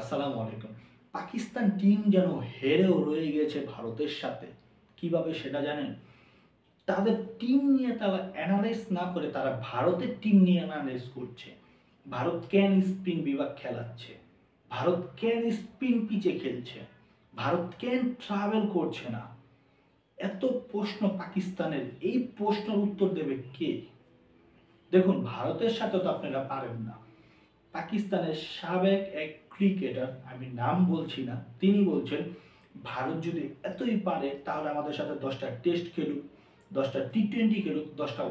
আসসালামু আলাইকুম। পাকিস্তান টিম যেন হেরেও রয়ে গেছে ভারতের সাথে। কিভাবে সেটা জানেন? তাদের টিম নিয়ে তারা অ্যানালাইজ না করে তারা ভারতের টিম নিয়ে অ্যানালাইজ করছে। ভারত কেন স্পিন বিভাগ খেলাচ্ছে? ভারত কেন স্পিন পিচে খেলছে? ভারত কেন ট্রাভেল করছে না? এত প্রশ্ন পাকিস্তানের, এই প্রশ্নের উত্তর দেবে কে? দেখুন, ভারতের সাথে তো আপনারা পারেন না। পাকিস্তানের সাবেক এক ক্রিকেটার, আমি নাম বলছি না, তিনি বলছেন ভারত যদি এতই পারে তাহলে আমাদের সাথে 10টা টেস্ট খেলুক, 10টা টি-20 খেলুক, 10টা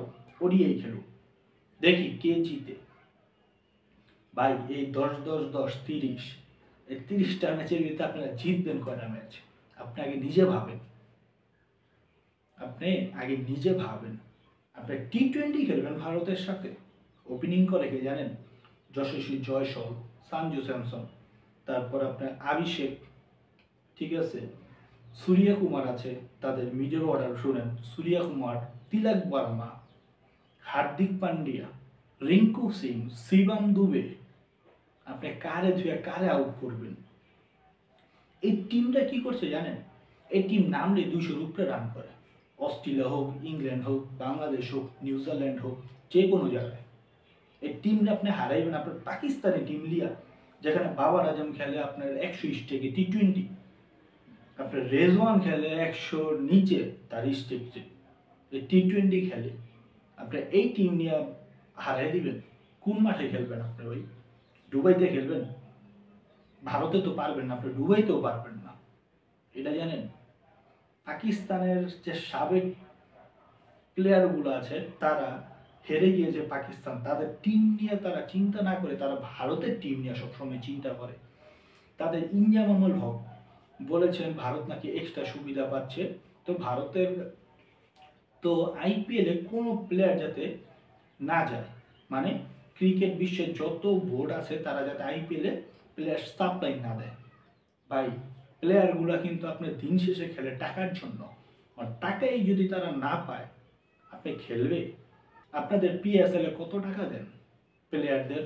ওডিআই খেলুক, দেখি কে জিতে। ভাই, এই 10-10-10 30, এই 30টা ম্যাচের ভিতরে আপনারা জিতবেন কয়টা ম্যাচ? আপনি আগে নিজে ভাবেন। আপনি টি-20 খেলবেন ভারতের সাথে, ওপেনিং করে কে জানেন? যশস্বী জয়সওয়াল, সঞ্জু স্যামসন, তারপর আপনার অভিষেক, ঠিক আছে, সূর্য কুমার আছে, তাদের মিডল অর্ডার শুনেন, সূর্য কুমার, তিলক বর্মা, হার্দিক পান্ডিয়া, রিঙ্কু সিং, শিবম দুবে। আপনি কারে ধুয়ে কারে আউট করবেন? এই টিমটা কি করছে জানেন? এই টিম নামলে 200-র উপরে রান করে। অস্ট্রেলিয়া হোক, ইংল্যান্ড হোক, বাংলাদেশ হোক, নিউজিল্যান্ড হোক, যে কোনো জায়গায় এই টিমটা আপনি হারাইবেন। আপনার পাকিস্তানি টিম লিয়া, যেখানে বাবার আজম খেলে আপনার 100 স্টেকে টি-20, আপনার রেজওয়ান খেলে 100-র নিচে তার স্টেকে টি-20 খেলে, আপনি এই টিম নিয়ে হারাই দিবেন? কোন মাঠে খেলবেন আপনি ভাই? দুবাইতে খেলবেন? ভারতে তো পারবেন না, আপনি দুবাইতেও পারবেন না। এটা জানেন? পাকিস্তানের যে সাবেক প্লেয়ারগুলো আছে তারা হেরে গিয়েছে পাকিস্তান, তাদের টিম নিয়ে তারা চিন্তা না করে তারা ভারতের টিম নিয়ে সবসময় চিন্তা করে। তাদের ইনজামামুল হক বলেছেন ভারত নাকি এক্সট্রা সুবিধা পাচ্ছে, তো ভারতের তো আইপিএলে কোনো প্লেয়ার যাতে না যায়, মানে ক্রিকেট বিশ্বের যত বোর্ড আছে তারা যাতে আইপিএলে প্লেয়ার সাপ্লাই না দেয়। ভাই, প্লেয়ারগুলো কিন্তু আপনার দিন শেষে খেলে টাকার জন্য, আর টাকাই যদি তারা না পায় আপনি খেলবে? আপনাদের পিএসএল এ কত টাকা দেন প্লেয়ারদের?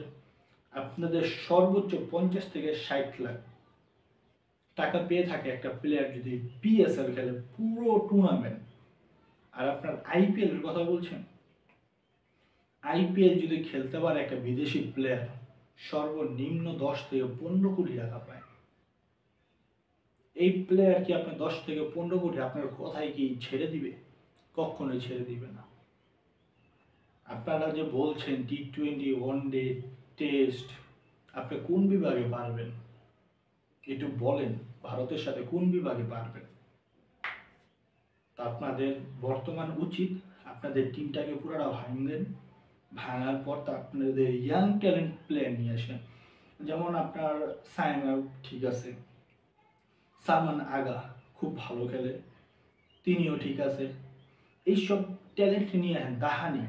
আপনাদের সর্বোচ্চ 50 থেকে 60 লাখ টাকা পেয়ে থাকে একটা প্লেয়ার যদি পিএসএল খেলে পুরো টুর্নামেন্ট। আর আপনার আইপিএল এর কথা বলছেন? আইপিএল যদি খেলতে পারে একটা বিদেশি প্লেয়ার, সর্বনিম্ন 10 থেকে 15 কোটি টাকা পায়। এই প্লেয়ার কি আপনার 10 থেকে 15 কোটি আপনার কথায় কি ছেড়ে দিবে? কখনোই ছেড়ে দিবে না। আপনারা যে বলছেন টি-20, ওয়ানডে, টেস্ট, আপনি কোন বিভাগে পারবেন একটু বলেন? ভারতের সাথে কোন বিভাগে পারবেন? তা আপনাদের বর্তমান উচিত আপনাদের টিমটাকে পুরোটা ভাঙবেন, ভাঙার পর তা আপনাদের ইয়াং ট্যালেন্ট প্লেয়ার নিয়ে আসেন। যেমন আপনার সাইমা, ঠিক আছে, সালমান আগা খুব ভালো খেলে, তিনিও ঠিক আছে। এইসব ট্যালেন্ট নিয়ে আসেন। দাহানি,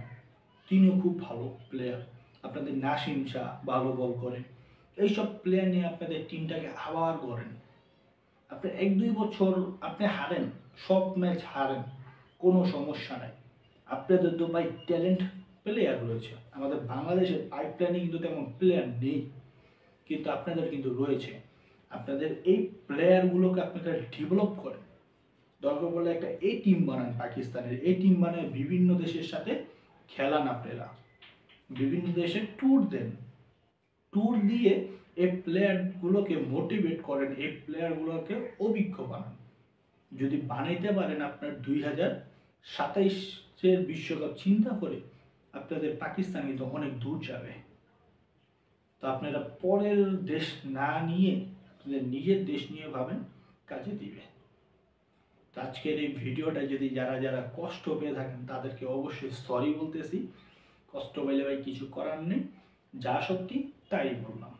তিনিও খুব ভালো প্লেয়ার। আপনাদের নাসিম শাহ ভালো বল করে। এইসব প্লেয়ার নিয়ে আপনাদের টিমটাকে আবার করেন। আপনি 1-2 বছর আপনি হারেন, সব ম্যাচ হারেন, কোনো সমস্যা নাই। আপনাদের তো ভাই ট্যালেন্ট প্লেয়ার রয়েছে। আমাদের বাংলাদেশের পাইপলাইনে কিন্তু তেমন প্লেয়ার নেই, কিন্তু আপনাদের কিন্তু রয়েছে। আপনাদের এই প্লেয়ারগুলোকে আপনারা ডেভেলপ করেন। দরকার পড়লে একটা এই টিম বানান, পাকিস্তানের এই টিম বানায় বিভিন্ন দেশের সাথে খেলান। আপনারা বিভিন্ন দেশে ট্যুর দেন, ট্যুর দিয়ে এই প্লেয়ারগুলোকে মোটিভেট করেন, এই প্লেয়ারগুলোকে অভিজ্ঞ বানান। যদি বানাইতে পারেন আপনার 2027-এর বিশ্বকাপ চিন্তা করে, আপনাদের পাকিস্তান কিন্তু অনেক দূর যাবে। তো আপনারা পরের দেশ না নিয়ে আপনাদের নিজের দেশ নিয়ে ভাবেন, কাজে দিবে। তো আজকের এই ভিডিওটা যদি যারা যারা কষ্ট পেয়ে থাকেন তাদেরকে অবশ্যই সরি বলতেছি। কষ্ট পেলে ভাই কিছু করার নেই, যা সত্যি তাই বললাম।